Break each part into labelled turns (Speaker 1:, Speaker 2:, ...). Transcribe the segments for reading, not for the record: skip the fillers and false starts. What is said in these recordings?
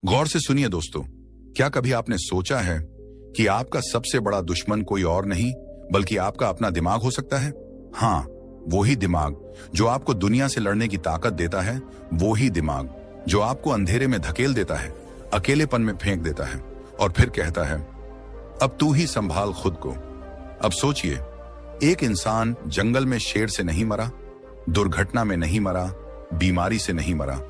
Speaker 1: गौर से सुनिए दोस्तों, क्या कभी आपने सोचा है कि आपका सबसे बड़ा दुश्मन कोई और नहीं बल्कि आपका अपना दिमाग हो सकता है? हाँ, वो ही दिमाग जो आपको दुनिया से लड़ने की ताकत देता है, वो ही दिमाग जो आपको अंधेरे में धकेल देता है, अकेलेपन में फेंक देता है और फिर कहता है, अब तू ही संभाल खुद को। अब सोचिए, एक इंसान जंगल में शेर से नहीं मरा, दुर्घटना में नहीं मरा, बीमारी से नहीं मरा।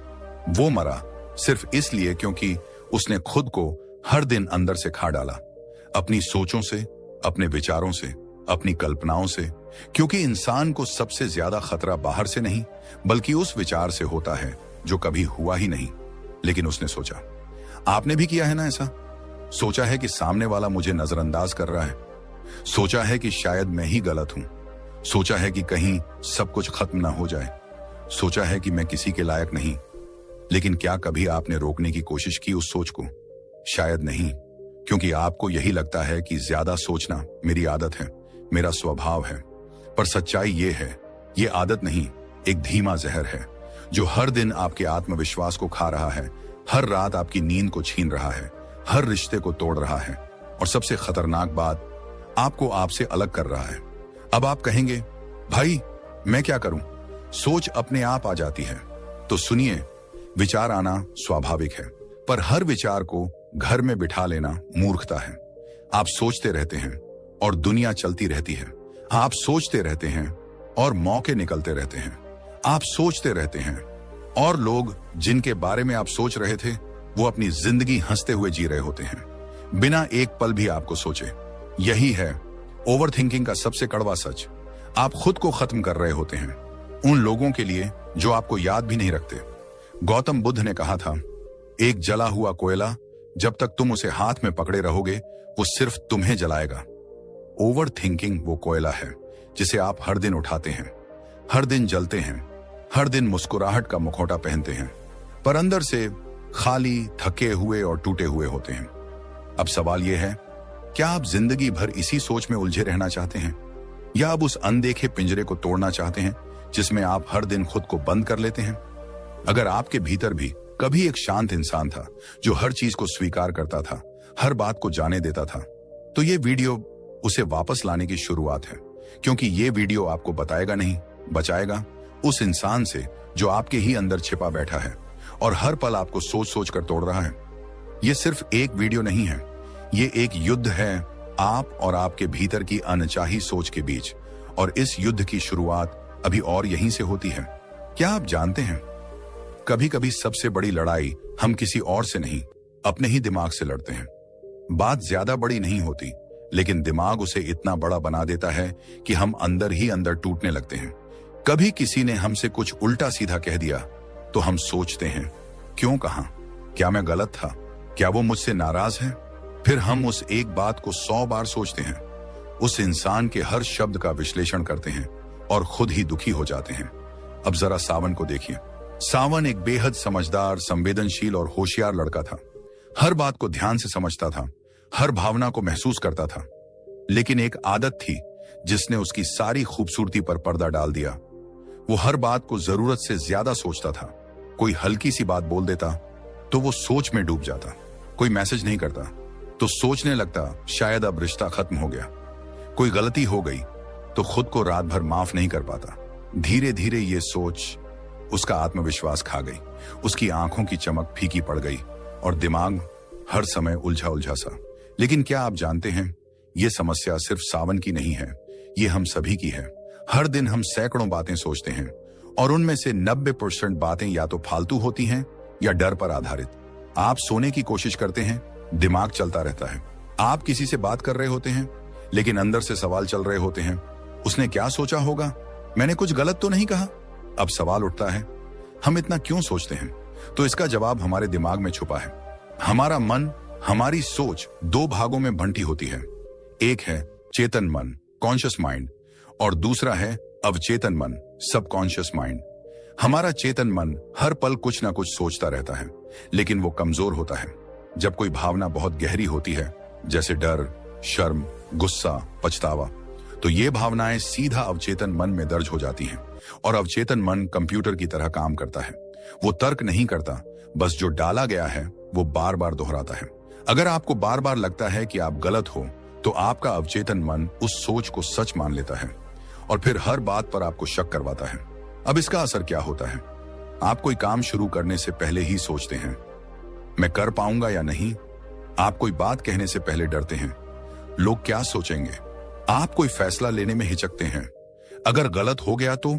Speaker 1: वो मरा सिर्फ इसलिए क्योंकि उसने खुद को हर दिन अंदर से खा डाला, अपनी सोचों से, अपने विचारों से, अपनी कल्पनाओं से। क्योंकि इंसान को सबसे ज्यादा खतरा बाहर से नहीं बल्कि उस विचार से होता है जो कभी हुआ ही नहीं, लेकिन उसने सोचा। आपने भी किया है ना ऐसा? सोचा है कि सामने वाला मुझे नजरअंदाज कर रहा है, सोचा है कि शायद मैं ही गलत हूं, सोचा है कि कहीं सब कुछ खत्म ना हो जाए, सोचा है कि मैं किसी के लायक नहीं। लेकिन क्या कभी आपने रोकने की कोशिश की उस सोच को? शायद नहीं, क्योंकि आपको यही लगता है कि ज्यादा सोचना मेरी आदत है, मेरा स्वभाव है। पर सच्चाई ये है, ये आदत नहीं, एक धीमा जहर है जो हर दिन आपके आत्मविश्वास को खा रहा है, हर रात आपकी नींद को छीन रहा है, हर रिश्ते को तोड़ रहा है और सबसे खतरनाक बात, आपको आपसे अलग कर रहा है। अब आप कहेंगे, भाई मैं क्या करूं? सोच अपने आप आ जाती है। तो सुनिए, विचार आना स्वाभाविक है, पर हर विचार को घर में बिठा लेना मूर्खता है। आप सोचते रहते हैं और दुनिया चलती रहती है। आप सोचते रहते हैं और मौके निकलते रहते हैं। आप सोचते रहते हैं और लोग जिनके बारे में आप सोच रहे थे वो अपनी जिंदगी हंसते हुए जी रहे होते हैं, बिना एक पल भी आपको सोचे। यही है ओवर थिंकिंग का सबसे कड़वा सच। आप खुद को खत्म कर रहे होते हैं उन लोगों के लिए जो आपको याद भी नहीं रखते। गौतम बुद्ध ने कहा था, एक जला हुआ कोयला जब तक तुम उसे हाथ में पकड़े रहोगे वो सिर्फ तुम्हें जलाएगा। ओवर थिंकिंग वो कोयला है जिसे आप हर दिन उठाते हैं, हर दिन जलते हैं, हर दिन मुस्कुराहट का मुखौटा पहनते हैं, पर अंदर से खाली, थके हुए और टूटे हुए होते हैं। अब सवाल यह है, क्या आप जिंदगी भर इसी सोच में उलझे रहना चाहते हैं, या अब उस अनदेखे पिंजरे को तोड़ना चाहते हैं जिसमें आप हर दिन खुद को बंद कर लेते हैं? अगर आपके भीतर भी कभी एक शांत इंसान था जो हर चीज को स्वीकार करता था, हर बात को जाने देता था, तो ये वीडियो उसे वापस लाने की शुरुआत है। क्योंकि ये वीडियो आपको बताएगा नहीं, बचाएगा उस इंसान से जो आपके ही अंदर छिपा बैठा है और हर पल आपको सोच सोच कर तोड़ रहा है। ये सिर्फ एक वीडियो नहीं है, ये एक युद्ध है आप और आपके भीतर की अनचाही सोच के बीच। और इस युद्ध की शुरुआत अभी और यहीं से होती है। क्या आप जानते हैं, कभी कभी सबसे बड़ी लड़ाई हम किसी और से नहीं, अपने ही दिमाग से लड़ते हैं। बात ज्यादा बड़ी नहीं होती, लेकिन दिमाग उसे इतना बड़ा बना देता है कि हम अंदर ही अंदर टूटने लगते हैं। कभी किसी ने हमसे कुछ उल्टा सीधा कह दिया तो हम सोचते हैं, क्यों कहा? क्या मैं गलत था? क्या वो मुझसे नाराज है? फिर हम उस एक बात को 100 बार सोचते हैं, उस इंसान के हर शब्द का विश्लेषण करते हैं और खुद ही दुखी हो जाते हैं। अब जरा सावन को देखिए। सावन एक बेहद समझदार, संवेदनशील और होशियार लड़का था। हर बात को ध्यान से समझता था, हर भावना को महसूस करता था। लेकिन एक आदत थी जिसने उसकी सारी खूबसूरती पर पर्दा डाल दिया। वो हर बात को जरूरत से ज्यादा सोचता था। कोई हल्की सी बात बोल देता तो वो सोच में डूब जाता। कोई मैसेज नहीं करता तो सोचने लगता शायद अब रिश्ता खत्म हो गया। कोई गलती हो गई तो खुद को रात भर माफ नहीं कर पाता। धीरे धीरे ये सोच उसका आत्मविश्वास खा गई, उसकी आंखों की चमक फीकी पड़ गई और दिमाग हर समय उलझा उलझा सा। लेकिन क्या आप जानते हैं, ये समस्या सिर्फ सावन की नहीं है, ये हम सभी की है। हर दिन हम सैकड़ों बातें सोचते हैं और उनमें से 90% बातें या तो फालतू होती हैं या डर पर आधारित। आप सोने की कोशिश करते हैं, दिमाग चलता रहता है। आप किसी से बात कर रहे होते हैं, लेकिन अंदर से सवाल चल रहे होते हैं, उसने क्या सोचा होगा? मैंने कुछ गलत तो नहीं कहा? अब सवाल उठता है, हम इतना क्यों सोचते हैं? तो इसका जवाब हमारे दिमाग में छुपा है। हमारा मन, हमारी सोच 2 भागों में बंटी होती है। एक है चेतन मन, कॉन्शियस माइंड, और दूसरा है अवचेतन मन, सबकॉन्शियस माइंड। हमारा चेतन मन हर पल कुछ ना कुछ सोचता रहता है, लेकिन वो कमजोर होता है जब कोई भावना बहुत गहरी होती है, जैसे डर, शर्म, गुस्सा, पछतावा। तो ये भावनाएं सीधा अवचेतन मन में दर्ज हो जाती हैं और अवचेतन मन कंप्यूटर की तरह काम करता है। वो तर्क नहीं करता, बस जो डाला गया है वो बार बार दोहराता है। अगर आपको बार बार लगता है कि आप गलत हो, तो आपका अवचेतन मन उस सोच को सच मान लेता है और फिर हर बात पर आपको शक करवाता है। अब इसका असर क्या होता है? आप कोई काम शुरू करने से पहले ही सोचते हैं, मैं कर पाऊंगा या नहीं। आप कोई बात कहने से पहले डरते हैं, लोग क्या सोचेंगे। आप कोई फैसला लेने में हिचकते हैं, अगर गलत हो गया तो।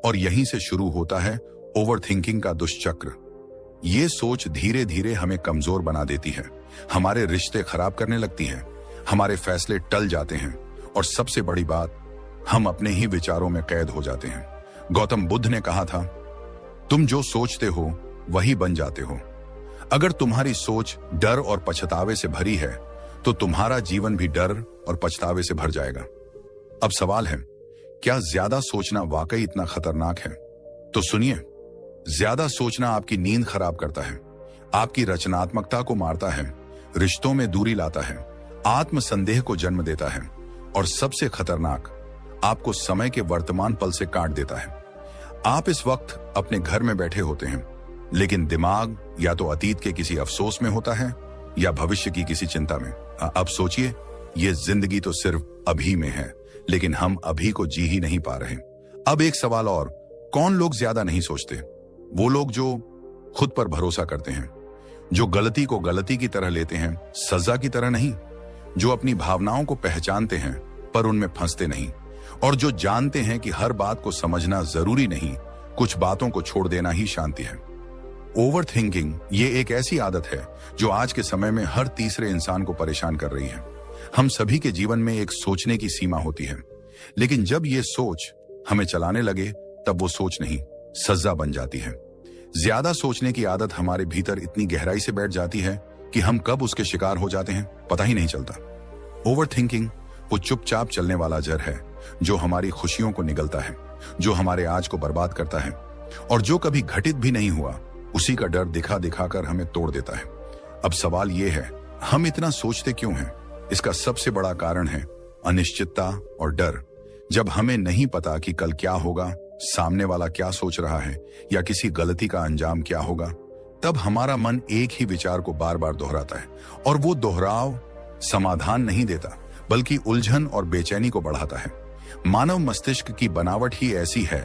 Speaker 1: और यहीं से शुरू होता है ओवर थिंकिंग का दुष्चक्र। ये सोच धीरे धीरे हमें कमजोर बना देती है, हमारे रिश्ते खराब करने लगती है, हमारे फैसले टल जाते हैं और सबसे बड़ी बात, हम अपने ही विचारों में कैद हो जाते हैं। गौतम बुद्ध ने कहा था, तुम जो सोचते हो वही बन जाते हो। अगर तुम्हारी सोच डर और पछतावे से भरी है, तो तुम्हारा जीवन भी डर और पछतावे से भर जाएगा। अब सवाल है, क्या ज्यादा सोचना वाकई इतना खतरनाक है? तो सुनिए, ज्यादा सोचना आपकी नींद खराब करता है, आपकी रचनात्मकता को मारता है, रिश्तों में दूरी लाता है, आत्मसंदेह को जन्म देता है और सबसे खतरनाक, आपको समय के वर्तमान पल से काट देता है। आप इस वक्त अपने घर में बैठे होते हैं, लेकिन दिमाग या तो अतीत के किसी अफसोस में होता है या भविष्य की किसी चिंता में। अब सोचिए, ये जिंदगी तो सिर्फ अभी में है, लेकिन हम अभी को जी ही नहीं पा रहे। अब एक सवाल और, कौन लोग ज्यादा नहीं सोचते? वो लोग जो खुद पर भरोसा करते हैं, जो गलती को गलती की तरह लेते हैं, सजा की तरह नहीं, जो अपनी भावनाओं को पहचानते हैं पर उनमें फंसते नहीं, और जो जानते हैं कि हर बात को समझना जरूरी नहीं, कुछ बातों को छोड़ देना ही शांति है। ओवर थिंकिंग ये एक ऐसी आदत है जो आज के समय में हर तीसरे इंसान को परेशान कर रही है। हम सभी के जीवन में एक सोचने की सीमा होती है, लेकिन जब ये सोच हमें चलाने लगे, तब वो सोच नहीं, सजा बन जाती है। ज्यादा सोचने की आदत हमारे भीतर इतनी गहराई से बैठ जाती है कि हम कब उसके शिकार हो जाते हैं पता ही नहीं चलता। ओवर थिंकिंग वो चुपचाप चलने वाला जहर है जो हमारी खुशियों को निगलता है, जो हमारे आज को बर्बाद करता है और जो कभी घटित भी नहीं हुआ उसी का डर दिखा दिखाकर हमें तोड़ देता है। अब सवाल ये है, हम इतना सोचते क्यों हैं? इसका सबसे बड़ा कारण है अनिश्चितता और डर। जब हमें नहीं पता कि कल क्या होगा, सामने वाला क्या सोच रहा है या किसी गलती का अंजाम क्या होगा, तब हमारा मन एक ही विचार को बार बार दोहराता है और वो दोहराव समाधान नहीं देता, बल्कि उलझन और बेचैनी को बढ़ाता है। मानव मस्तिष्क की बनावट ही ऐसी है,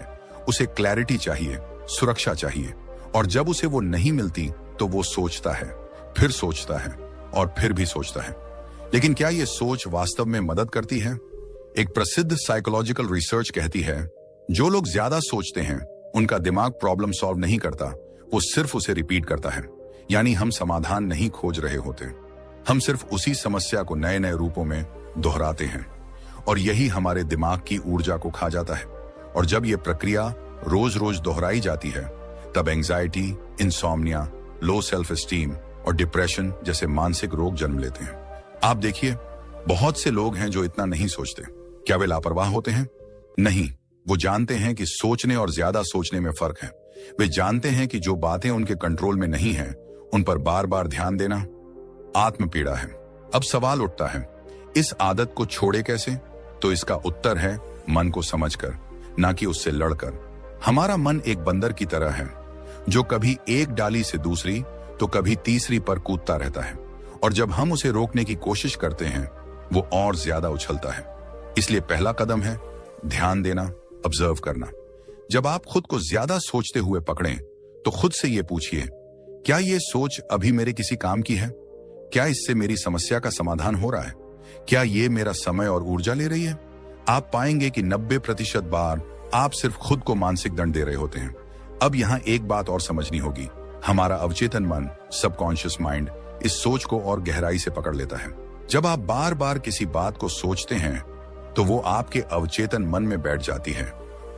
Speaker 1: उसे क्लैरिटी चाहिए, सुरक्षा चाहिए, और जब उसे वो नहीं मिलती तो वो सोचता है, फिर सोचता है और फिर भी सोचता है। लेकिन क्या ये सोच वास्तव में मदद करती है? एक प्रसिद्ध साइकोलॉजिकल रिसर्च कहती है, जो लोग ज्यादा सोचते हैं उनका दिमाग प्रॉब्लम सॉल्व नहीं करता, वो सिर्फ उसे रिपीट करता है। यानी हम समाधान नहीं खोज रहे होते, हम सिर्फ उसी समस्या को नए नए रूपों में दोहराते हैं और यही हमारे दिमाग की ऊर्जा को खा जाता है। और जब ये प्रक्रिया रोज रोज दोहराई जाती है, तब anxiety, insomnia, low self esteem और डिप्रेशन जैसे मानसिक रोग जन्म लेते हैं। आप देखिए, बहुत से लोग हैं जो इतना नहीं सोचते। क्या वे लापरवाह होते हैं? नहीं, वो जानते हैं कि सोचने और ज्यादा सोचने में फर्क है। वे जानते हैं कि जो बातें उनके कंट्रोल में नहीं है, उन पर बार बार ध्यान देना आत्म पीड़ा है। अब सवाल उठता है, इस आदत को छोड़े कैसे? तो इसका उत्तर है मन को समझकर, ना कि उससे लड़कर। हमारा मन एक बंदर की तरह है जो कभी एक डाली से दूसरी तो कभी तीसरी पर कूदता रहता है, और जब हम उसे रोकने की कोशिश करते हैं वो और ज्यादा उछलता है। इसलिए पहला कदम है ध्यान देना, ऑब्जर्व करना। जब आप खुद को ज्यादा सोचते हुए पकड़ें तो खुद से ये पूछिए, क्या ये सोच अभी मेरे किसी काम की है? क्या इससे मेरी समस्या का समाधान हो रहा है? क्या ये मेरा समय और ऊर्जा ले रही है? आप पाएंगे कि 90% बार आप सिर्फ खुद को मानसिक दंड दे रहे होते हैं। अब यहाँ एक बात और समझनी होगी, हमारा अवचेतन मन, सबकॉन्शियस माइंड, इस सोच को और गहराई से पकड़ लेता है। जब आप बार बार किसी बात को सोचते हैं तो वो आपके अवचेतन मन में बैठ जाती है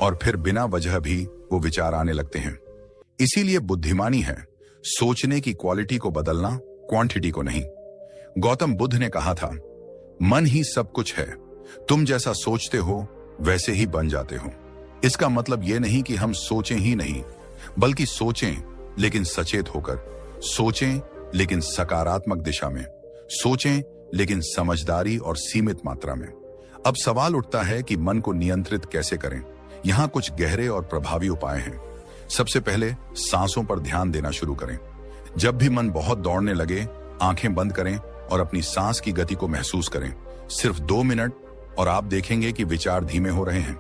Speaker 1: और फिर बिना वजह भी वो विचार आने लगते हैं। इसीलिए बुद्धिमानी है सोचने की क्वालिटी को बदलना, क्वांटिटी को नहीं। गौतम बुद्ध ने कहा था, मन ही सब कुछ है, तुम जैसा सोचते हो वैसे ही बन जाते हो। इसका मतलब ये नहीं कि हम सोचें ही नहीं, बल्कि सोचें लेकिन सचेत होकर, सोचें लेकिन सकारात्मक दिशा में, सोचें लेकिन समझदारी और सीमित मात्रा में। अब सवाल उठता है कि मन को नियंत्रित कैसे करें? यहाँ कुछ गहरे और प्रभावी उपाय हैं। सबसे पहले सांसों पर ध्यान देना शुरू करें। जब भी मन बहुत दौड़ने लगे, आंखें बंद करें और अपनी सांस की गति को महसूस करें। सिर्फ 2 मिनट और आप देखेंगे कि विचार धीमे हो रहे हैं।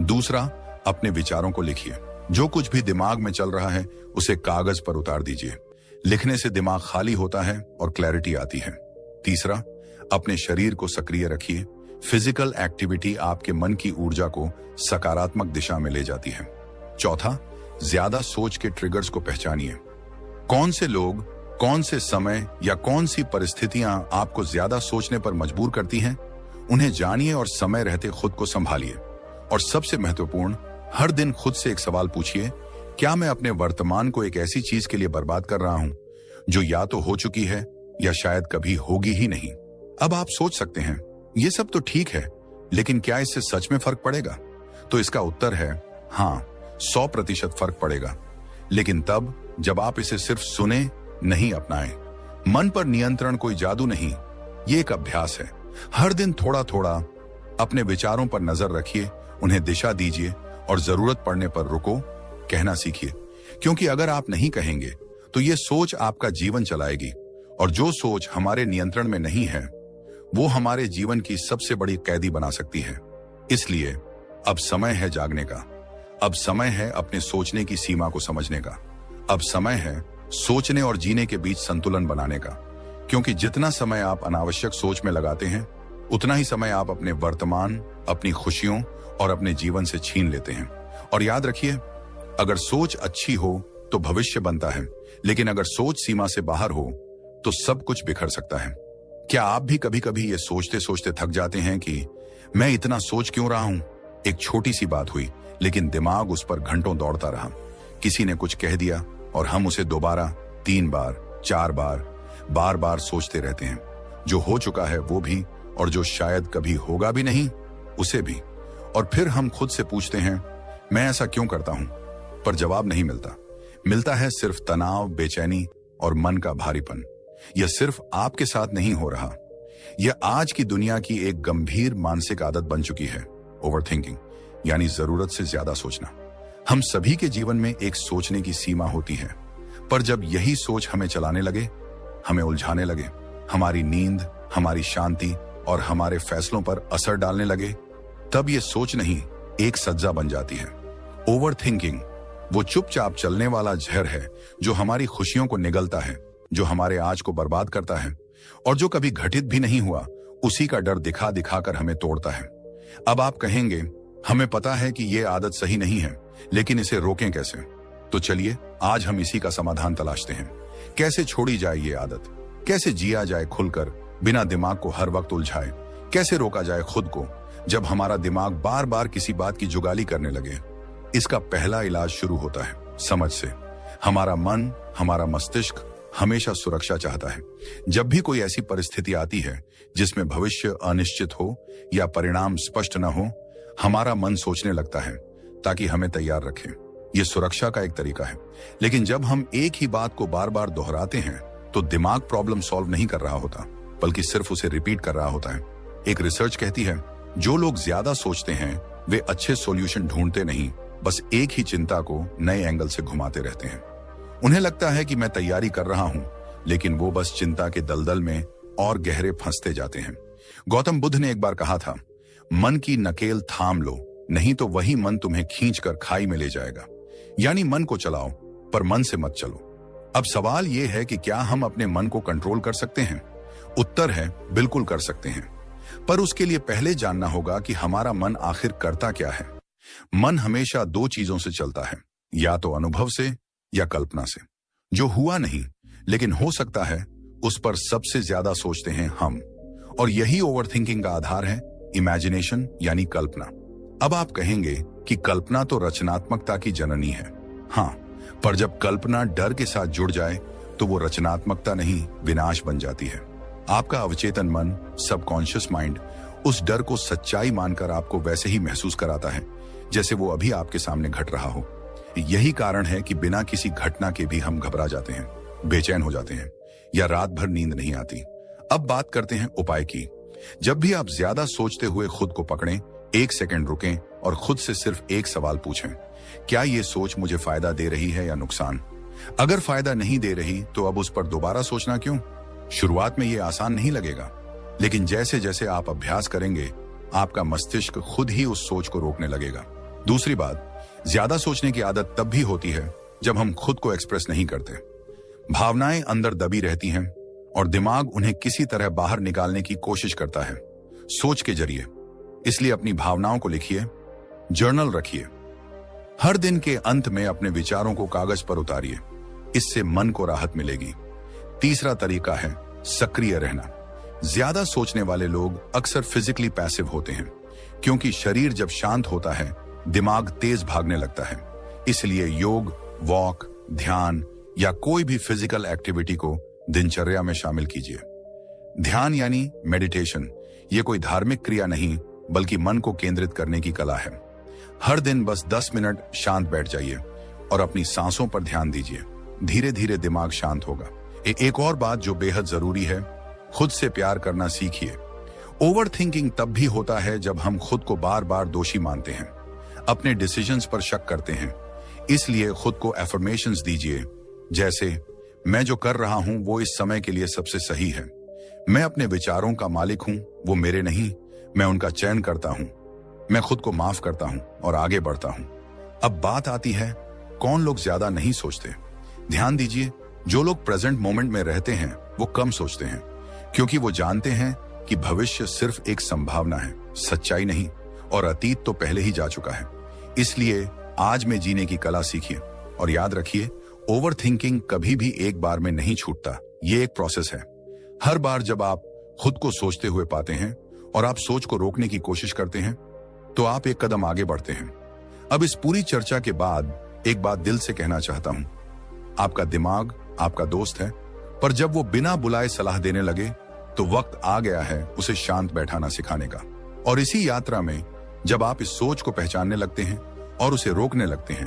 Speaker 1: दूसरा, अपने विचारों को लिखिए। जो कुछ भी दिमाग में चल रहा है उसे कागज पर उतार दीजिए। लिखने से दिमाग खाली होता है और क्लैरिटी आती है। तीसरा, अपने शरीर को सक्रिय रखिए। फिजिकल एक्टिविटी आपके मन की ऊर्जा को सकारात्मक दिशा में ले जाती है। चौथा, ज्यादा सोच के ट्रिगर्स को पहचानिए। कौन से लोग, कौन से समय या कौन सी परिस्थितियां आपको ज्यादा सोचने पर मजबूर करती हैं, उन्हें जानिए और समय रहते खुद को संभालिए। और सबसे महत्वपूर्ण, हर दिन खुद से एक सवाल पूछिए, क्या मैं अपने वर्तमान को एक ऐसी चीज के लिए बर्बाद कर रहा हूं जो या तो हो चुकी है या शायद कभी होगी ही नहीं। अब आप सोच सकते हैं, ये सब तो ठीक है, लेकिन क्या इससे सच में फर्क पड़ेगा? तो इसका उत्तर है हाँ, 100% फर्क पड़ेगा, लेकिन तब जब आप इसे सिर्फ सुने, नहीं अपनाएं। मन पर नियंत्रण कोई जादू नहीं, ये एक अभ्यास है। हर दिन थोड़ा थोड़ा अपने विचारों पर नजर रखिए, उन्हें दिशा दीजिए और जरूरत पड़ने पर रुको कहना सीखिए। क्योंकि अगर आप नहीं कहेंगे तो ये सोच आपका जीवन चलाएगी, और जो सोच हमारे नियंत्रण में नहीं है वो हमारे जीवन की सबसे बड़ी कैदी बना सकती है। इसलिए अब समय है जागने का। अब समय है अपने सोचने की सीमा को समझने का। अब समय है सोचने और जीने के बीच संतुलन बनाने का। क्योंकि जितना समय आप अनावश्यक सोच में लगाते हैं, उतना ही समय आप अपने वर्तमान, अपनी खुशियों और अपने जीवन से छीन लेते हैं। और याद रखिए, अगर सोच अच्छी हो तो भविष्य बनता है, लेकिन अगर सोच सीमा से बाहर हो तो सब कुछ बिखर सकता है। क्या आप भी कभी कभी ये सोचते सोचते थक जाते हैं कि मैं इतना सोच क्यों रहा हूं? एक छोटी सी बात हुई, लेकिन दिमाग उस पर घंटों दौड़ता रहा। किसी ने कुछ कह दिया और हम उसे दोबारा 3 बार, 4 बार, बार बार सोचते रहते हैं। जो हो चुका है वो भी, और जो शायद कभी होगा भी नहीं उसे भी। और फिर हम खुद से पूछते हैं, मैं ऐसा क्यों करता हूं? पर जवाब नहीं मिलता। मिलता है सिर्फ तनाव, बेचैनी और मन का भारीपन। यह सिर्फ आपके साथ नहीं हो रहा, यह आज की दुनिया की एक गंभीर मानसिक आदत बन चुकी है, ओवरथिंकिंग, यानी जरूरत से ज्यादा सोचना। हम सभी के जीवन में एक सोचने की सीमा होती है, पर जब यही सोच हमें चलाने लगे, हमें उलझाने लगे, हमारी नींद, हमारी शांति और हमारे फैसलों पर असर डालने लगे, तब यह सोच नहीं एक सज्जा बन जाती है। ओवरथिंकिंग वो चुपचाप चलने वाला जहर है जो हमारी खुशियों को निगलता है, जो हमारे आज को बर्बाद करता है, और जो कभी घटित भी नहीं हुआ उसी का डर दिखा दिखा कर हमें तोड़ता है। अब आप कहेंगे, हमें पता है कि ये आदत सही नहीं है, लेकिन इसे रोकें कैसे? तो चलिए आज हम इसी का समाधान तलाशते हैं। कैसे छोड़ी जाए ये आदत? कैसे जिया जाए खुलकर, बिना दिमाग को हर वक्त उलझाए? कैसे रोका जाए खुद को जब हमारा दिमाग बार बार किसी बात की जुगाली करने लगे? इसका पहला इलाज शुरू होता है समझ से। हमारा मन, हमारा मस्तिष्क हमेशा सुरक्षा चाहता है। जब भी कोई ऐसी परिस्थिति आती है जिसमें भविष्य अनिश्चित हो या परिणाम स्पष्ट न हो, हमारा मन सोचने लगता है ताकि हमें तैयार रखे। यह सुरक्षा का एक तरीका है। लेकिन जब हम एक ही बात को बार बार दोहराते हैं तो दिमाग प्रॉब्लम सॉल्व नहीं कर रहा होता, बल्कि सिर्फ उसे रिपीट कर रहा होता है। एक रिसर्च कहती है, जो लोग ज्यादा सोचते हैं वे अच्छे सॉल्यूशन ढूंढते नहीं, बस एक ही चिंता को नए एंगल से घुमाते रहते हैं। उन्हें लगता है कि मैं तैयारी कर रहा हूं, लेकिन वो बस चिंता के दलदल में और गहरे फंसते जाते हैं। गौतम बुद्ध ने एक बार कहा था, मन की नकेल थाम लो, नहीं तो वही मन तुम्हें खींचकर खाई में ले जाएगा। यानी मन को चलाओ, पर मन से मत चलो। अब सवाल यह है कि क्या हम अपने मन को कंट्रोल कर सकते हैं? उत्तर है, बिल्कुल कर सकते हैं। पर उसके लिए पहले जानना होगा कि हमारा मन आखिर करता क्या है। मन हमेशा 2 चीजों से चलता है, या तो अनुभव से या कल्पना से। जो हुआ नहीं लेकिन हो सकता है, उस पर सबसे ज्यादा सोचते हैं हम। और यही ओवरथिंकिंग का आधार है, इमेजिनेशन यानी कल्पना। अब आप कहेंगे कि कल्पना तो रचनात्मकता की जननी है। हाँ, पर जब कल्पना डर के साथ जुड़ जाए तो वो रचनात्मकता नहीं, विनाश बन जाती है। आपका अवचेतन मन, सबकॉन्शियस माइंड, उस डर को सच्चाई मानकर आपको वैसे ही महसूस कराता है जैसे वो अभी आपके सामने घट रहा हो। यही कारण है कि बिना किसी घटना के भी हम घबरा जाते हैं, बेचैन हो जाते हैं, या रात भर नींद नहीं आती। अब बात करते हैं उपाय की। जब भी आप ज्यादा सोचते हुए खुद को पकड़ें, 1 सेकंड रुकें और खुद से सिर्फ एक सवाल पूछें, क्या ये सोच मुझे फायदा दे रही है या नुकसान? अगर फायदा नहीं दे रही तो अब उस पर दोबारा सोचना क्यों? शुरुआत में ये आसान नहीं लगेगा, लेकिन जैसे जैसे आप अभ्यास करेंगे आपका मस्तिष्क खुद ही उस सोच को रोकने लगेगा। दूसरी बात, ज्यादा सोचने की आदत तब भी होती है जब हम खुद को एक्सप्रेस नहीं करते। भावनाएं अंदर दबी रहती हैं और दिमाग उन्हें किसी तरह बाहर निकालने की कोशिश करता है सोच के जरिए। इसलिए अपनी भावनाओं को लिखिए, जर्नल रखिए। हर दिन के अंत में अपने विचारों को कागज पर उतारिए, इससे मन को राहत मिलेगी। तीसरा तरीका है सक्रिय रहना। ज्यादा सोचने वाले लोग अक्सर फिजिकली पैसिव होते हैं, क्योंकि शरीर जब शांत होता है दिमाग तेज भागने लगता है। इसलिए योग, वॉक, ध्यान या कोई भी फिजिकल एक्टिविटी को दिनचर्या में शामिल कीजिए। ध्यान यानी मेडिटेशन, ये कोई धार्मिक क्रिया नहीं बल्कि मन को केंद्रित करने की कला है। हर दिन बस 10 मिनट शांत बैठ जाइए और अपनी सांसों पर ध्यान दीजिए। धीरे धीरे दिमाग शांत होगा। एक और बात जो बेहद जरूरी है, खुद से प्यार करना सीखिए। ओवर थिंकिंग तब भी होता है जब हम खुद को बार बार दोषी मानते हैं, अपने डिसीजंस पर शक करते हैं। इसलिए खुद को एफर्मेशंस दीजिए, जैसे मैं जो कर रहा हूं वो इस समय के लिए सबसे सही है। मैं अपने विचारों का मालिक हूं, वो मेरे नहीं, मैं उनका चयन करता हूं। मैं खुद को माफ करता हूं और आगे बढ़ता हूं। अब बात आती है, कौन लोग ज्यादा नहीं सोचते? ध्यान दीजिए, जो लोग प्रेजेंट मोमेंट में रहते हैं वो कम सोचते हैं, क्योंकि वो जानते हैं कि भविष्य सिर्फ एक संभावना है, सच्चाई नहीं, और अतीत तो पहले ही जा चुका है। इसलिए आज में जीने की कला सीखिए और याद रखिए, ओवर थिंकिंग कभी भी एक बार में नहीं छूटता, ये एक प्रोसेस है। हर बार जब आप खुद को सोचते हुए पाते हैं और आप सोच को रोकने की कोशिश करते हैं तो आप एक कदम आगे बढ़ते हैं। अब इस पूरी चर्चा के बाद एक बात दिल से कहना चाहता हूं, आपका दिमाग आपका दोस्त है, पर जब वो बिना बुलाए सलाह देने लगे तो वक्त आ गया है उसे शांत बैठाना सिखाने का। और इसी यात्रा में जब आप इस सोच को पहचानने लगते हैं और उसे रोकने लगते हैं,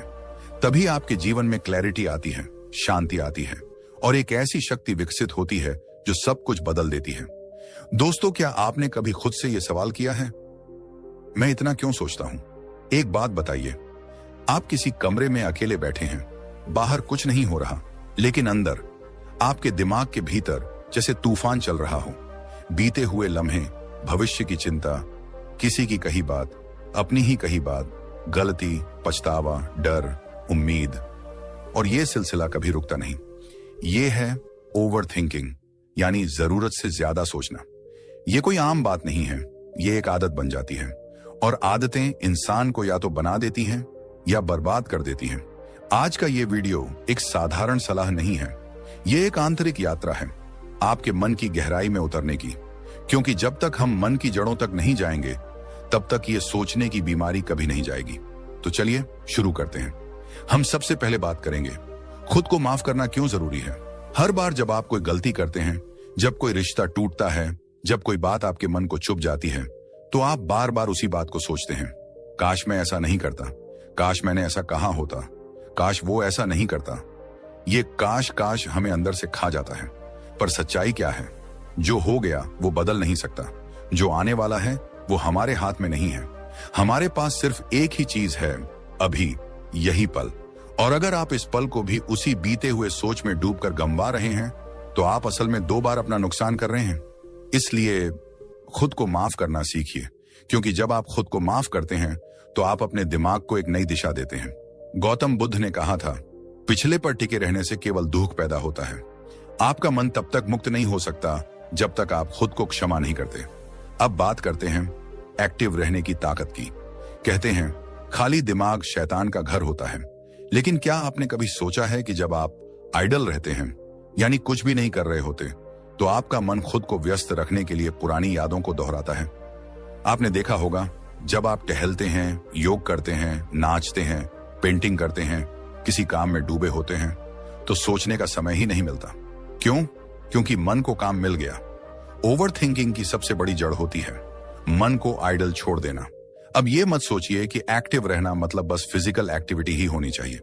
Speaker 1: तभी आपके जीवन में क्लैरिटी आती है, शांति आती है और एक ऐसी शक्ति विकसित होती है जो सब कुछ बदल देती है। दोस्तों, क्या आपने कभी खुद से यह सवाल किया है, मैं इतना क्यों सोचता हूं? एक बात बताइए, आप किसी कमरे में अकेले बैठे हैं, बाहर कुछ नहीं हो रहा, लेकिन अंदर आपके दिमाग के भीतर जैसे तूफान चल रहा हो। बीते हुए लम्हे, भविष्य की चिंता, किसी की कही बात, अपनी ही कही बात, गलती, पछतावा, डर, उम्मीद, और ये सिलसिला कभी रुकता नहीं। ये है ओवर थिंकिंग, यानी जरूरत से ज्यादा सोचना। ये कोई आम बात नहीं है, ये एक आदत बन जाती है और आदतें इंसान को या तो बना देती हैं या बर्बाद कर देती हैं। आज का ये वीडियो एक साधारण सलाह नहीं है, ये एक आंतरिक यात्रा है आपके मन की गहराई में उतरने की, क्योंकि जब तक हम मन की जड़ों तक नहीं जाएंगे तब तक ये सोचने की बीमारी कभी नहीं जाएगी। तो चलिए शुरू करते हैं। हम सबसे पहले बात करेंगे, खुद को माफ करना क्यों जरूरी है। हर बार जब आप कोई गलती करते हैं, जब कोई रिश्ता टूटता है, जब कोई बात आपके मन को चुभ जाती है, तो आप बार बार उसी बात को सोचते हैं, काश मैं ऐसा नहीं करता, काश मैंने ऐसा कहा होता, काश वो ऐसा नहीं करता। ये काश काश हमें अंदर से खा जाता है। पर सच्चाई क्या है? जो हो गया वो बदल नहीं सकता, जो आने वाला है वो हमारे हाथ में नहीं है। हमारे पास सिर्फ एक ही चीज है, अभी, यही पल। और अगर आप इस पल को भी उसी बीते हुए सोच में डूबकर गंवा रहे हैं तो आप असल में 2 बार अपना नुकसान कर रहे हैं। इसलिए खुद को माफ करना सीखिए, क्योंकि जब आप खुद को माफ करते हैं तो आप अपने दिमाग को एक नई दिशा देते हैं। गौतम बुद्ध ने कहा था, पिछले पर टिके रहने से केवल दुख पैदा होता है। आपका मन तब तक मुक्त नहीं हो सकता जब तक आप खुद को क्षमा नहीं करते। अब बात करते हैं एक्टिव रहने की ताकत की। कहते हैं खाली दिमाग शैतान का घर होता है, लेकिन क्या आपने कभी सोचा है कि जब आप आइडल रहते हैं, यानी कुछ भी नहीं कर रहे होते, तो आपका मन खुद को व्यस्त रखने के लिए पुरानी यादों को दोहराता है। आपने देखा होगा, जब आप टहलते हैं, योग करते हैं, नाचते हैं, पेंटिंग करते हैं, किसी काम में डूबे होते हैं, तो सोचने का समय ही नहीं मिलता। क्यों? क्योंकि मन को काम मिल गया। ओवर थिंकिंग की सबसे बड़ी जड़ होती है मन को आइडल छोड़ देना। अब ये मत सोचिए कि एक्टिव रहना मतलब बस फिजिकल एक्टिविटी ही होनी चाहिए।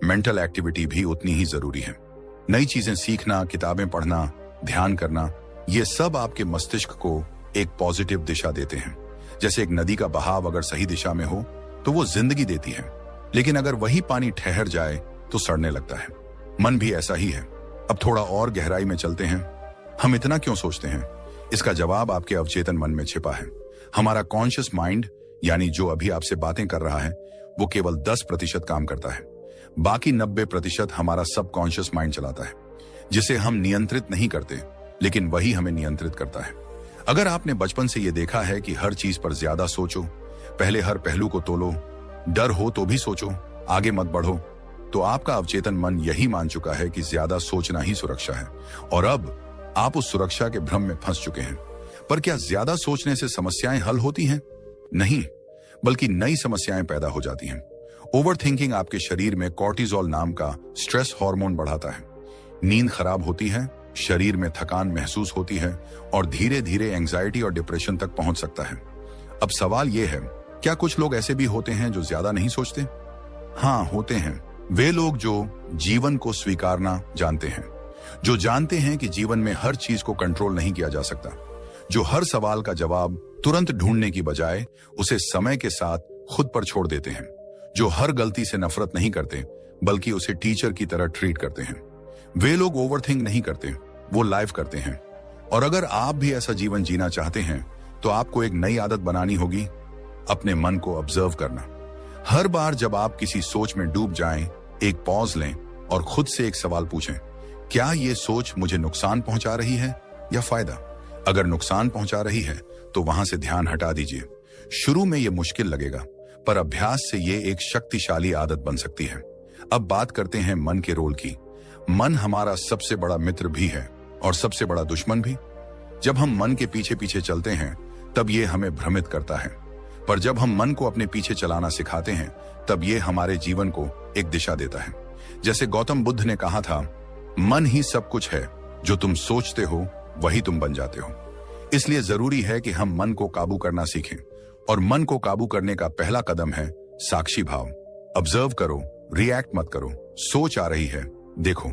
Speaker 1: मेंटल एक्टिविटी भी उतनी ही जरूरी है। नई चीजें सीखना, किताबें पढ़ना, ध्यान करना, ये सब आपके मस्तिष्क को एक पॉजिटिव दिशा देते हैं। जैसे एक नदी का बहाव अगर सही दिशा में हो तो वो जिंदगी देती है, लेकिन अगर वही पानी ठहर जाए तो सड़ने लगता है। मन भी ऐसा ही है। अब थोड़ा और गहराई में चलते हैं। हम इतना क्यों सोचते हैं? इसका जवाब आपके अवचेतन मन में छिपा है। हमारा कॉन्शियस माइंड, यानी जो अभी आपसे बातें कर रहा है, वो केवल 10% काम करता है। बाकी 90% हमारा सबकॉन्शियस माइंड चलाता है, जिसे हम नियंत्रित नहीं करते, लेकिन वही हमें नियंत्रित करता है। अगर आपने बचपन से ये देखा है कि हर चीज पर ज्यादा सोचो, पहले हर पहलू को तोलो, डर हो तो भी सोचो, आगे मत बढ़ो, तो आपका अवचेतन मन यही मान चुका है कि ज्यादा सोचना ही सुरक्षा है, और अब आप उस सुरक्षा के भ्रम में फंस चुके हैं। पर क्या ज्यादा सोचने से समस्याएं हल होती हैं? नहीं, बल्कि नई समस्याएं पैदा हो जाती हैं। ओवर थिंकिंग आपके शरीर में कॉर्टिसोल नाम का स्ट्रेस हार्मोन बढ़ाता है। नींद खराब होती है, शरीर में थकान महसूस होती है, और धीरे धीरे एंजाइटी और डिप्रेशन तक पहुंच सकता है। अब सवाल यह है, क्या कुछ लोग ऐसे भी होते हैं जो ज्यादा नहीं सोचते? हाँ, होते हैं। वे लोग जो जीवन को स्वीकारना जानते हैं, जो जानते हैं कि जीवन में हर चीज को कंट्रोल नहीं किया जा सकता, जो हर सवाल का जवाब तुरंत ढूंढने की बजाय उसे समय के साथ खुद पर छोड़ देते हैं, जो हर गलती से नफरत नहीं करते बल्कि उसे टीचर की तरह ट्रीट करते हैं। वे लोग ओवरथिंक नहीं करते, वो लाइव करते हैं। और अगर आप भी ऐसा जीवन जीना चाहते हैं तो आपको एक नई आदत बनानी होगी, अपने मन को ऑब्जर्व करना। हर बार जब आप किसी सोच में डूब जाएं, एक पॉज लें और खुद से एक सवाल पूछें, क्या ये सोच मुझे नुकसान पहुंचा रही है या फायदा? अगर नुकसान पहुंचा रही है तो वहां से ध्यान हटा दीजिए। शुरू में ये मुश्किल लगेगा, पर अभ्यास से ये एक शक्तिशाली आदत बन सकती है। अब बात करते हैं मन के रोल की। मन हमारा सबसे बड़ा मित्र भी है और सबसे बड़ा दुश्मन भी। जब हम मन के पीछे पीछे चलते हैं तब ये हमें भ्रमित करता है, पर जब हम मन को अपने पीछे चलाना सिखाते हैं तब ये हमारे जीवन को एक दिशा देता है। जैसे गौतम बुद्ध ने कहा था, मन ही सब कुछ है, जो तुम सोचते हो वही तुम बन जाते हो। इसलिए जरूरी है कि हम मन को काबू करना सीखें, और मन को काबू करने का पहला कदम है साक्षी भाव। ऑब्जर्व करो, रिएक्ट मत करो। सोच आ रही है, देखो,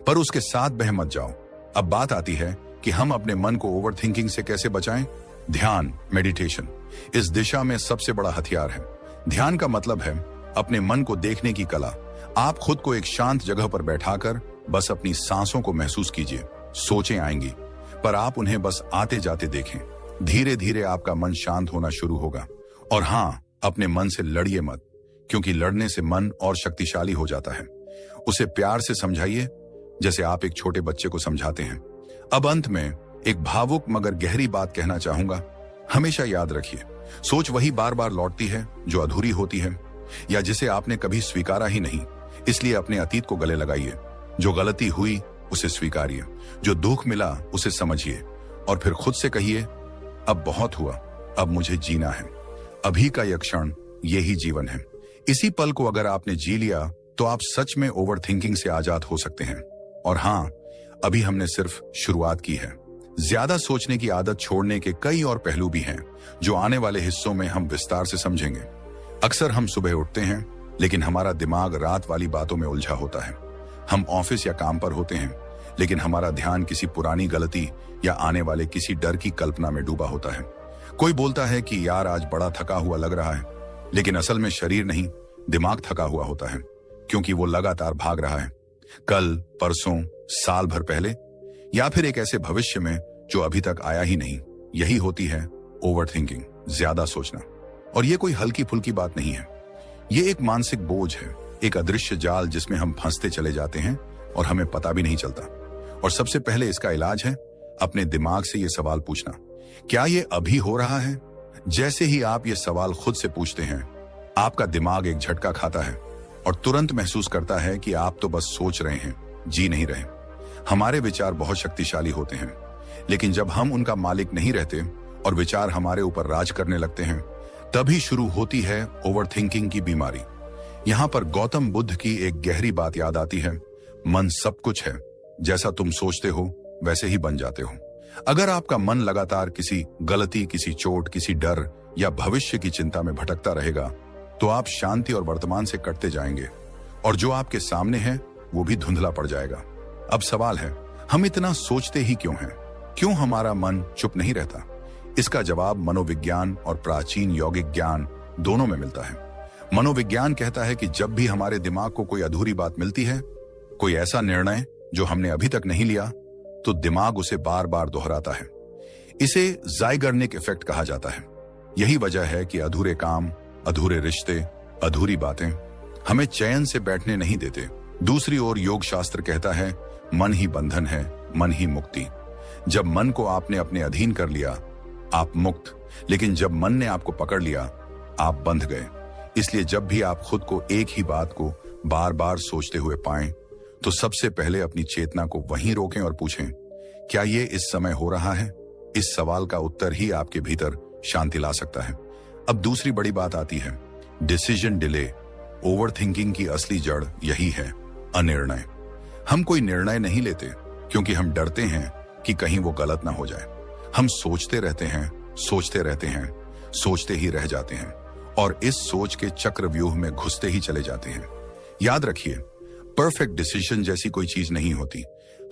Speaker 1: पर उसके साथ बह मत जाओ। अब बात आती है कि हम अपने मन को ओवर थिंकिंग से कैसे बचाएं। ध्यान, मेडिटेशन इस दिशा में सबसे बड़ा हथियार है। ध्यान का मतलब है अपने मन को देखने की कला। आप खुद को एक शांत जगह पर बैठाकर बस अपनी सांसों को महसूस कीजिए। सोचें आएंगी, पर आप उन्हें बस आते जाते देखें। धीरे धीरे आपका मन शांत होना शुरू होगा। और हाँ, अपने मन से लड़िए मत, क्योंकि लड़ने से मन और शक्तिशाली हो जाता है। उसे प्यार से समझाइए, जैसे आप एक छोटे बच्चे को समझाते हैं। अब अंत में एक भावुक मगर गहरी बात कहना चाहूंगा। हमेशा याद रखिए, सोच वही बार बार लौटती है जो अधूरी होती है या जिसे आपने कभी स्वीकारा ही नहीं। इसलिए अपने अतीत को गले लगाइए। जो गलती हुई उसे स्वीकारिए, जो दुख मिला उसे समझिए, और फिर खुद से कहिए, अब बहुत हुआ, अब मुझे जीना है। अभी का यह क्षण, यही जीवन है। इसी पल को अगर आपने जी लिया तो आप सच में ओवर थिंकिंग से आजाद हो सकते हैं। और हाँ, अभी हमने सिर्फ शुरुआत की है। ज्यादा सोचने की आदत छोड़ने के कई और पहलू भी हैं, जो आने वाले हिस्सों में हम विस्तार से समझेंगे। अक्सर हम सुबह उठते हैं, लेकिन हमारा दिमाग रात वाली बातों में उलझा होता है। हम ऑफिस या काम पर होते हैं, लेकिन हमारा ध्यान किसी पुरानी गलती या आने वाले किसी डर की कल्पना में डूबा होता है। कोई बोलता है कि यार आज बड़ा थका हुआ लग रहा है, लेकिन असल में शरीर नहीं, दिमाग थका हुआ होता है, क्योंकि वो लगातार भाग रहा है। कल, परसों, साल भर पहले, या फिर एक ऐसे भविष्य में जो अभी तक आया ही नहीं। यही होती है ओवर थिंकिंग, ज्यादा सोचना। और ये कोई हल्की फुल्की बात नहीं है। ये एक मानसिक बोझ है, एक अदृश्य जाल जिसमें हम फंसते चले जाते हैं और हमें पता भी नहीं चलता। और सबसे पहले इसका इलाज है अपने दिमाग से ये सवाल पूछना, क्या ये अभी हो रहा है? जैसे ही आप ये सवाल खुद से पूछते हैं, आपका दिमाग एक झटका खाता है और तुरंत महसूस करता है कि आप तो बस सोच रहे हैं, जी नहीं रहे। हमारे विचार बहुत शक्तिशाली होते हैं, लेकिन जब हम उनका मालिक नहीं रहते और विचार हमारे ऊपर राज करने लगते हैं, तभी शुरू होती है ओवर थिंकिंग की बीमारी। यहाँ पर गौतम बुद्ध की एक गहरी बात याद आती है, मन सब कुछ है, जैसा तुम सोचते हो वैसे ही बन जाते हो। अगर आपका मन लगातार किसी गलती, किसी चोट, किसी डर या भविष्य की चिंता में भटकता रहेगा, तो आप शांति और वर्तमान से कटते जाएंगे, और जो आपके सामने है वो भी धुंधला पड़ जाएगा। अब सवाल है, हम इतना सोचते ही क्यों हैं? क्यों हमारा मन चुप नहीं रहता? इसका जवाब मनोविज्ञान और प्राचीन यौगिक ज्ञान दोनों में मिलता है। मनोविज्ञान कहता है कि जब भी हमारे दिमाग को कोई अधूरी बात मिलती है, कोई ऐसा निर्णय जो हमने अभी तक नहीं लिया, तो दिमाग उसे बार बार दोहराता है। इसे ज़ाइगर्निक इफेक्ट कहा जाता है। यही वजह है कि अधूरे काम, अधूरे रिश्ते, अधूरी बातें हमें चैन से बैठने नहीं देते। दूसरी ओर योग शास्त्र कहता है, मन ही बंधन है, मन ही मुक्ति। जब मन को आपने अपने अधीन कर लिया, आप मुक्त, लेकिन जब मन ने आपको पकड़ लिया, आप बंध गए। इसलिए जब भी आप खुद को एक ही बात को बार बार सोचते हुए पाएं, तो सबसे पहले अपनी चेतना को वहीं रोकें और पूछें, क्या ये इस समय हो रहा है? इस सवाल का उत्तर ही आपके भीतर शांति ला सकता है। अब दूसरी बड़ी बात आती है, डिसीजन डिले। ओवर थिंकिंग की असली जड़ यही है, अनिर्णय। हम कोई निर्णय नहीं लेते क्योंकि हम डरते हैं कि कहीं वो गलत ना हो जाए। हम सोचते रहते हैं, सोचते रहते हैं, सोचते ही रह जाते हैं और इस सोच के चक्रव्यूह में घुसते ही चले जाते हैं। याद रखिए, परफेक्ट डिसीजन जैसी कोई चीज नहीं होती।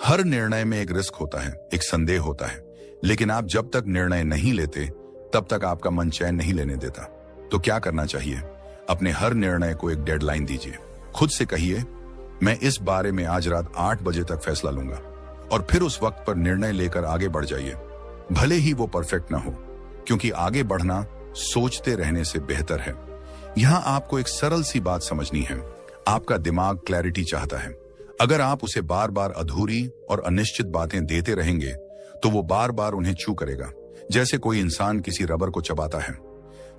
Speaker 1: हर निर्णय में एक रिस्क होता है, एक संदेह होता है, लेकिन आप जब तक निर्णय नहीं लेते तब तक आपका मन चैन नहीं लेने देता। तो क्या करना चाहिए? अपने हर निर्णय को एक डेडलाइन दीजिए। खुद से कहिए, मैं इस बारे में आज रात 8 बजे तक फैसला लूंगा, और फिर उस वक्त पर निर्णय लेकर आगे बढ़ जाइए। भले ही वो परफेक्ट ना हो, क्योंकि आगे बढ़ना सोचते रहने से बेहतर है। यहां आपको एक सरल सी बात समझनी है, आपका दिमाग क्लैरिटी चाहता है। अगर आप उसे बार बार अधूरी और अनिश्चित बातें देते रहेंगे, तो वो बार बार उन्हें च्यू करेगा, जैसे कोई इंसान किसी रबर को चबाता है,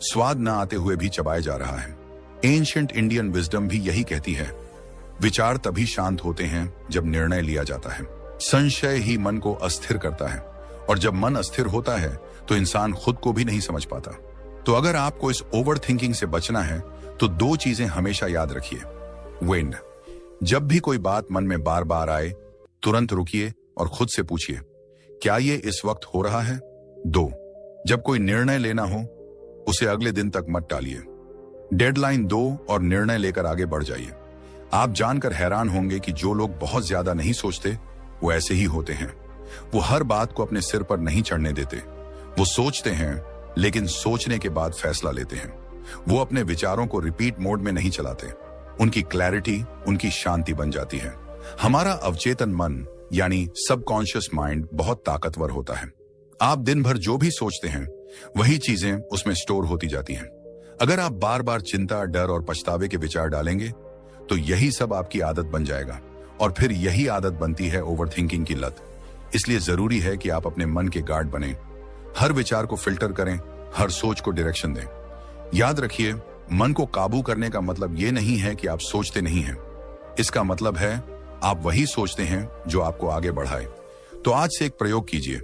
Speaker 1: स्वाद न आते हुए भी चबाया जा रहा है। एंशिएंट इंडियन विजडम भी यही कहती है, विचार तभी शांत होते हैं जब निर्णय लिया जाता है। संशय ही मन को अस्थिर करता है, और जब मन अस्थिर होता है तो इंसान खुद को भी नहीं समझ पाता। तो अगर आपको इस ओवर थिंकिंग से बचना है, तो 2 चीजें हमेशा याद रखिए। वेन, जब भी कोई बात मन में बार बार आए, तुरंत रुकिए और खुद से पूछिए, क्या ये इस वक्त हो रहा है? 2, जब कोई निर्णय लेना हो, उसे अगले दिन तक मत टालिए। डेडलाइन दो और निर्णय लेकर आगे बढ़ जाइए। आप जानकर हैरान होंगे कि जो लोग बहुत ज्यादा नहीं सोचते, वो ऐसे ही होते हैं। वो हर बात को अपने सिर पर नहीं चढ़ने देते। वो सोचते हैं, लेकिन सोचने के बाद फैसला लेते हैं। वो अपने विचारों को रिपीट मोड में नहीं चलाते। उनकी क्लैरिटी उनकी शांति बन जाती है। हमारा अवचेतन मन यानी सबकॉन्शियस माइंड बहुत ताकतवर होता है। आप दिन भर जो भी सोचते हैं, वही चीजें उसमें स्टोर होती जाती हैं। अगर आप बार बार चिंता, डर और पछतावे के विचार डालेंगे, तो यही सब आपकी आदत बन जाएगा, और फिर यही आदत बनती है ओवरथिंकिंग की लत। इसलिए जरूरी है कि आप अपने मन के गार्ड बने, हर विचार को फिल्टर करें, हर सोच को डायरेक्शन दें। याद रखिए, मन को काबू करने का मतलब ये नहीं है कि आप सोचते नहीं हैं। इसका मतलब है आप वही सोचते हैं जो आपको आगे बढ़ाए। तो आज से एक प्रयोग कीजिए।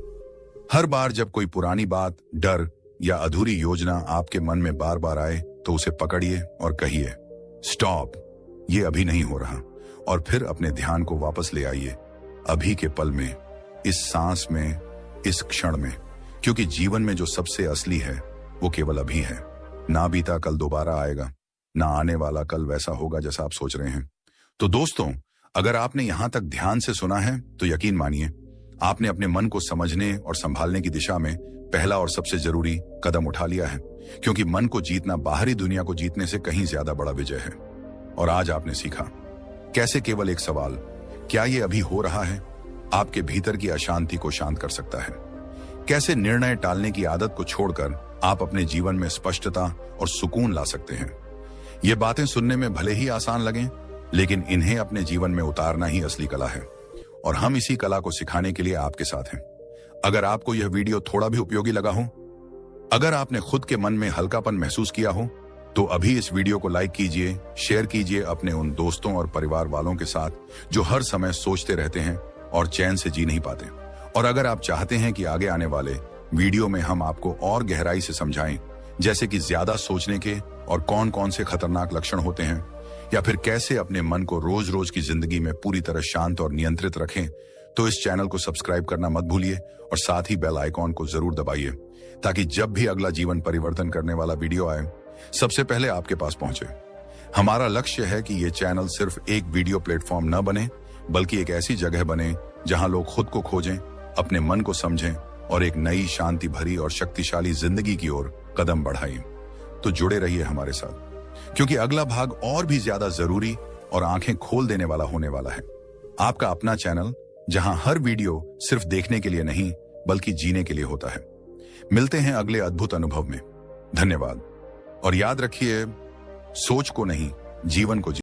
Speaker 1: हर बार जब कोई पुरानी बात, डर या अधूरी योजना आपके मन में बार बार आए, तो उसे पकड़िए और कहिए, स्टॉप, ये अभी नहीं हो रहा। और फिर अपने ध्यान को वापस ले आइए, अभी के पल में, इस सांस में, इस क्षण में। क्योंकि जीवन में जो सबसे असली है, वो केवल अभी है। ना बीता कल दोबारा आएगा, ना आने वाला कल वैसा होगा जैसा आप सोच रहे हैं। तो दोस्तों, अगर आपने यहां तक ध्यान से सुना है, तो यकीन मानिए, आपने अपने मन को समझने और संभालने की दिशा में पहला और सबसे जरूरी कदम उठा लिया है। क्योंकि मन को जीतना बाहरी दुनिया को जीतने से कहीं ज्यादा बड़ा विजय है। और आज आपने सीखा कैसे केवल एक सवाल, क्या ये अभी हो रहा है, आपके भीतर की अशांति को शांत कर सकता है। कैसे निर्णय टालने की आदत को छोड़कर आप अपने जीवन में स्पष्टता और सुकून ला सकते हैं। ये बातें सुनने में भले ही आसान लगें, लेकिन इन्हें अपने जीवन में उतारना ही असली कला है। और हम इसी कला को सिखाने के लिए आपके साथ हैं। अगर आपको यह वीडियो थोड़ा भी उपयोगी लगा हो, अगर आपने खुद के मन में हल्कापन महसूस किया हो, तो अभी इस वीडियो को लाइक कीजिए, शेयर कीजिए अपने उन दोस्तों और परिवार वालों के साथ जो हर समय सोचते रहते हैं और चैन से जी नहीं पाते। और अगर आप चाहते हैं कि आगे आने वाले वीडियो में हम आपको और गहराई से समझाएं, जैसे कि ज्यादा सोचने के और कौन कौन से खतरनाक लक्षण होते हैं, या फिर कैसे अपने मन को रोज रोज की जिंदगी में पूरी तरह शांत और नियंत्रित रखें, तो इस चैनल को सब्सक्राइब करना मत भूलिए और साथ ही बेल आइकॉन को जरूर दबाइए, ताकि जब भी अगला जीवन परिवर्तन करने वाला वीडियो आए, सबसे पहले आपके पास पहुंचे। हमारा लक्ष्य है कि ये चैनल सिर्फ एक वीडियो प्लेटफॉर्म न बने, बल्कि एक ऐसी जगह बने जहां लोग खुद को खोजें, अपने मन को समझें और एक नई शांति भरी और शक्तिशाली जिंदगी की ओर कदम बढ़ाएं। तो जुड़े रहिए हमारे साथ, क्योंकि अगला भाग और भी ज्यादा जरूरी और आंखें खोल देने वाला होने वाला है। आपका अपना चैनल, जहां हर वीडियो सिर्फ देखने के लिए नहीं बल्कि जीने के लिए होता है। मिलते हैं अगले अद्भुत अनुभव में। धन्यवाद। और याद रखिए, सोच को नहीं, जीवन को